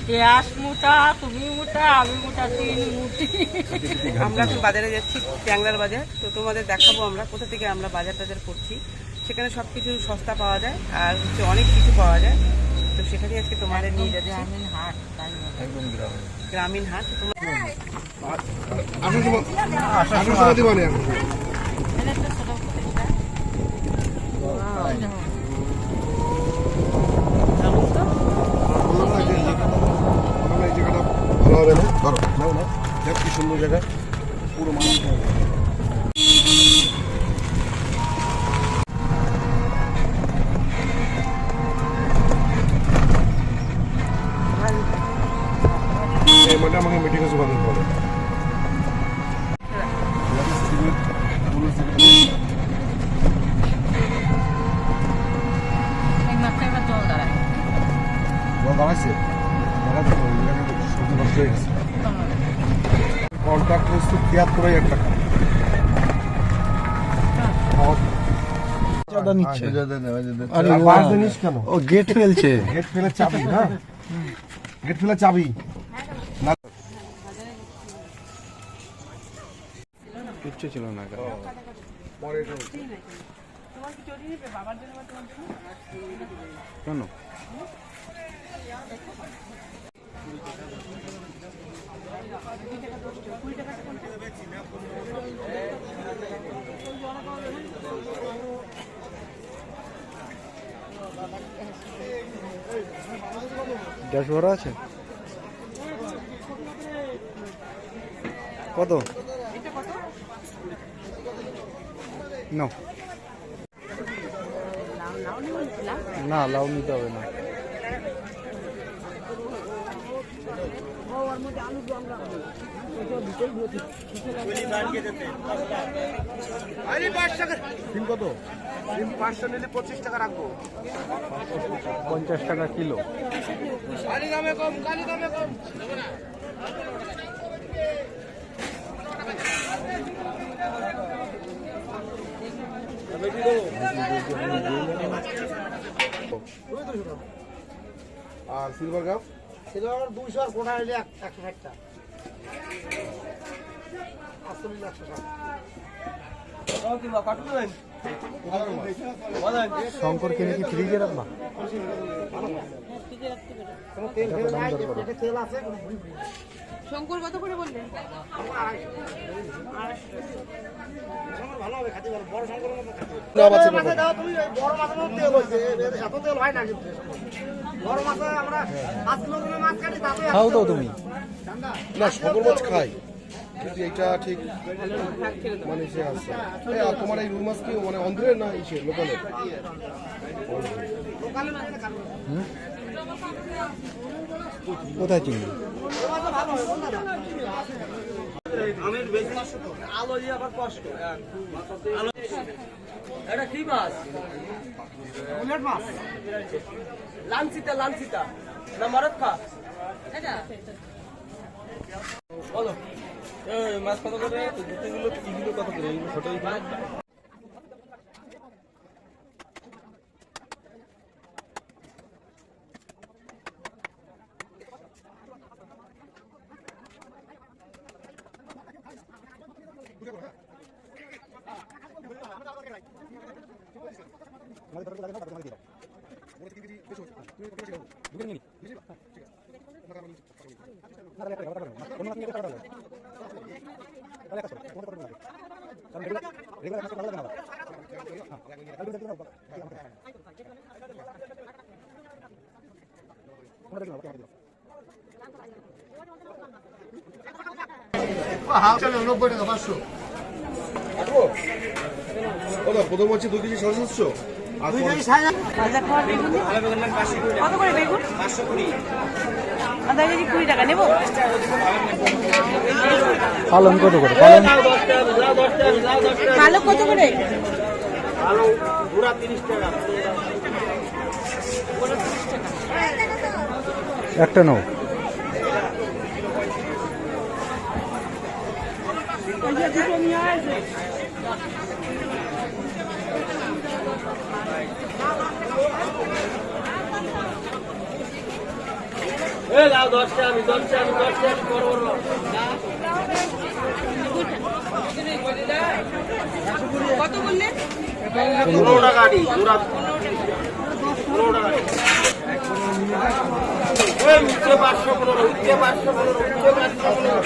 পেঁয়াজ মোটা, তুমি মোটা, আমি মোটা, 3 মুঠি। আমরা এখন বাজারে যাচ্ছি, ট্যাংরার বাজার। তো তোমাদের দেখাবো আমরা কোথা থেকে আমরা বাজার টাজার করছি। সেখানে সব কিছু সস্তা পাওয়া যায় আর হচ্ছে অনেক কিছু পাওয়া যায়। তো সেখানে আজকে তোমাদের নিয়ে যাচ্ছি। গ্রামীণ হাট, তাই একদম গ্রামীণ হাট। তোমরা এটা একটা ছোট প্রতিষ্ঠান। কি সুন্দর জায়গা, পুরো মানুষ। আমাকে মিটিং আছে বাতিল করে। কন্ট্রাক্ট বস্তু ৭৩,০০০ টাকা নিচ্ছে। ও গেট ফেলছে, গেট ফেলে চাবি না, গেট ফেলে চাবি কিচ্ছু ছিল না। কেন গ্যাস ভরা আছে? কত না, লাউ নিতে হবে না। সিম কত? সিম 500 নিলে 25 টাকা রাখবো। 50 টাকা কিলো। আর সিলভার কাপ? সিলভার 200 আর কোটা হলে 160 টাকা। শঙ্কর কিনে কি ফ্রিজে রাখবা? শঙ্কর কত করে বললেন? ভালো হবে, খাতি ভালো, বড় শঙ্কর মতো খাতি। বড় মাছের তেল হইছে, এত তেল হয় না কিন্তু। বড় মাছে আমরা 5 কিলো করে মাছ কাটি, তাতে খাও তো তুমি? না, শঙ্কর মাছ খাই, কিন্তু এটা ঠিক মানে সে আছে। আর তোমার এই রুই মাছ কি মানে অন্ধ্রের না ইসে লোকালে? কোথায় চিংড়ি? এটা কি মাছ? বুলেট মাছ। লানসিতা, লানসিতা না মারত খা? এটা বলো এই মাছ কত করে? দুটোগুলো কিগুলো কত করে? এগুলো ছোটই মাছ। প্রথম হচ্ছে 2 কেজি 750। ভাজা খাওয়ার বেগুন কত করে? বেগুন 520। আধা কেজি 20 টাকা নেবো। পালন কত করে? কালো কত করে? আলু পুরা 30 টাকা। একটা নাও। কত বললেন? 15 টাকা আটি জোড়া 15 টাকা এই উচ্চে 515 উচ্চে 515 উচ্চে 515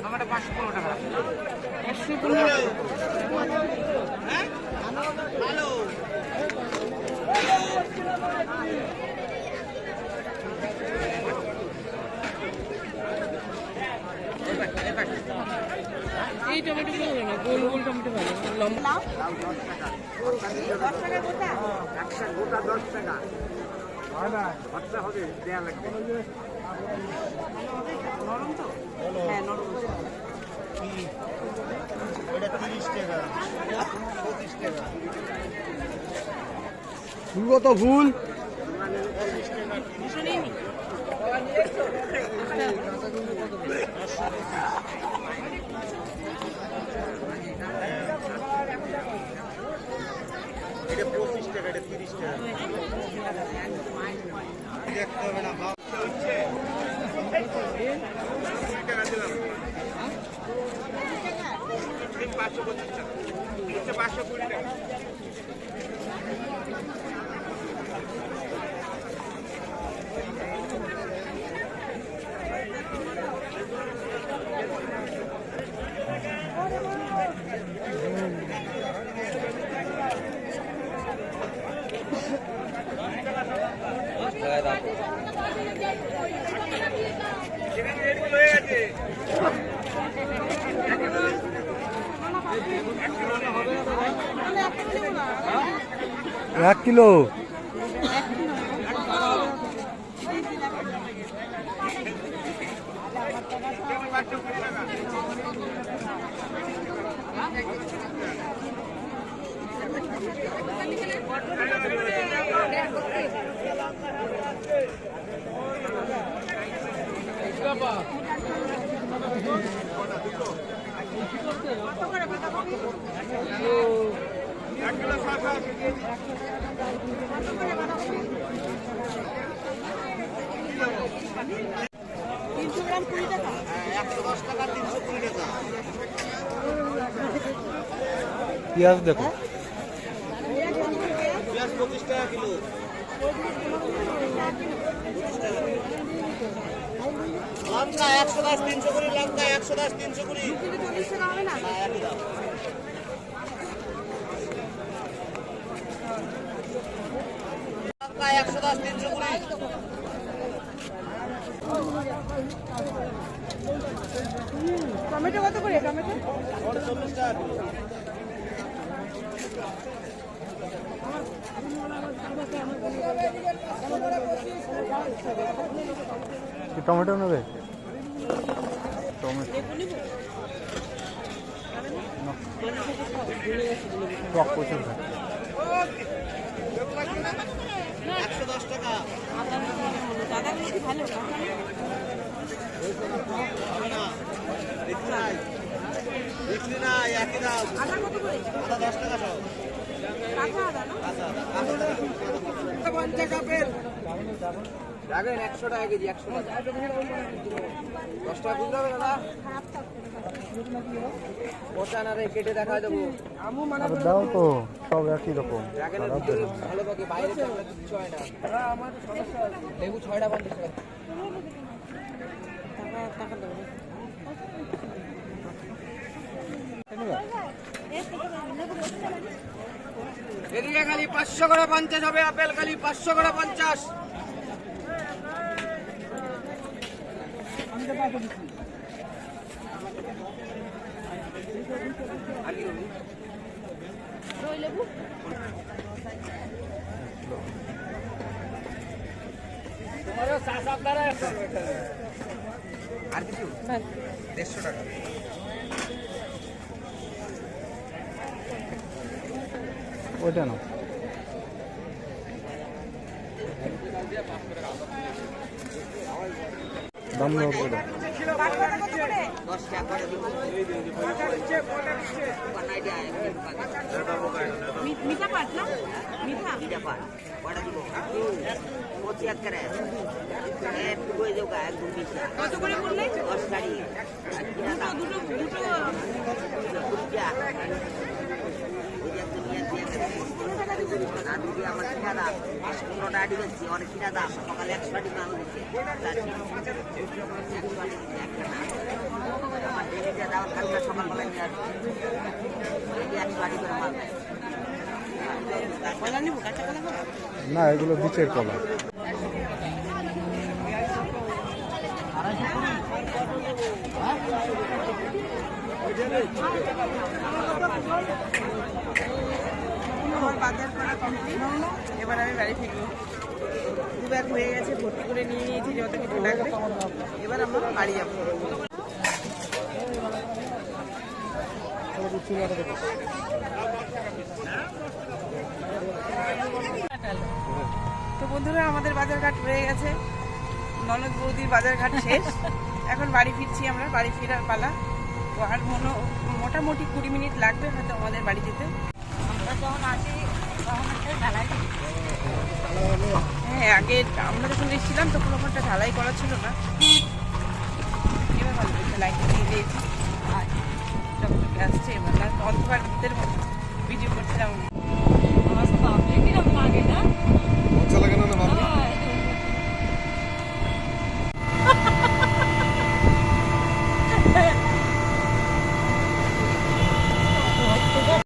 আমারটা 515 টাকা। ভালো এই টমেটো গুলো ভালো না, গোল গোল টমেটো ভালো, লম্বা। 10 টাকা গোটা। একটা গোটা 10 টাকা খরচা হবে দেয়া লাগবে নরম তো? হ্যাঁ নরম। এটা 30 টাকা 25 টাকা ফুল কত ফুল? এটা 25 টাকা এটা 30 টাকা দেখতে হবে না ভাব হচ্ছে 20 টাকা দিলাম 525 টাকা হচ্ছে 520 টাকা এক কিলো পেঁয়াজ দেখো পেঁয়াজ 25 টাকা কিলো লঙ্কা 110 300 করে লঙ্কা 110 300 করে 40 টাকা হবে না? হ্যাঁ একই দাম লঙ্কা 110 300 করে টমেটো কত করে টমেটো? 40 টাকা কিলো টমেটো নেবে? টমেটো টক প্রচুর থাকে। 110 টাকা দাদাগুলো কি ভালো? বিক্রি নাই একই দাম আদা কত করে? আদা 10 টাকা সব কাঁচা আদা না? রাখেন 100 টাকা কেজি 100 টাকা 10 টাকা বুঝতে হবে দাদা পচা না রে কেটে দেখা দেবো আরে দাও তো সব একই রকম। ড্রাগনের ভিতরে ভালো পাকে বাইরে চামড়া কিচ্ছু হয় না আমার সমস্যা লেবু 6টা 50 টাকা টাকা দেবো। এদিকে খালি 500 করে 50 হবে আপেল খালি 500 করে 50 আর কিছু 150 টাকা ওইটা না দাম নেওয়া করে বাটাটা কত করে? 10 টাকা করে মিঠা পাট না? মিঠা? দিব কটা দিব কত করে বললে? কলা নিবো, কাঁচা কলা খাবো? না, এগুলো বিচের কলা। আমার বাজার করা কমপ্লিট। এবার আমি বাড়ি ফিরবো। 2 ব্যাগ হয়ে গেছে, ভর্তি করে নিয়ে নিয়েছি যত কিছু লাগবে। এবার আমরা বাড়ি যাবো। তো বন্ধুরা, আমাদের বাজারঘাট হয়ে গেছে। ননদ বৌদির বাজারঘাট শেষ। এখন বাড়ি ফিরছি আমরা, বাড়ি ফেরার পালা। তো আর মোটামুটি 20 মিনিট লাগবে হয়তো আমাদের বাড়ি যেতে। হ্যাঁ, আগে আমরা যখন এসেছিলাম তখন ওখানটা ঢালাই করা ছিল না। এবার ভালো ঢালাই দিয়ে দিয়েছি, চকচকে আসছে। এবার অন্ধকার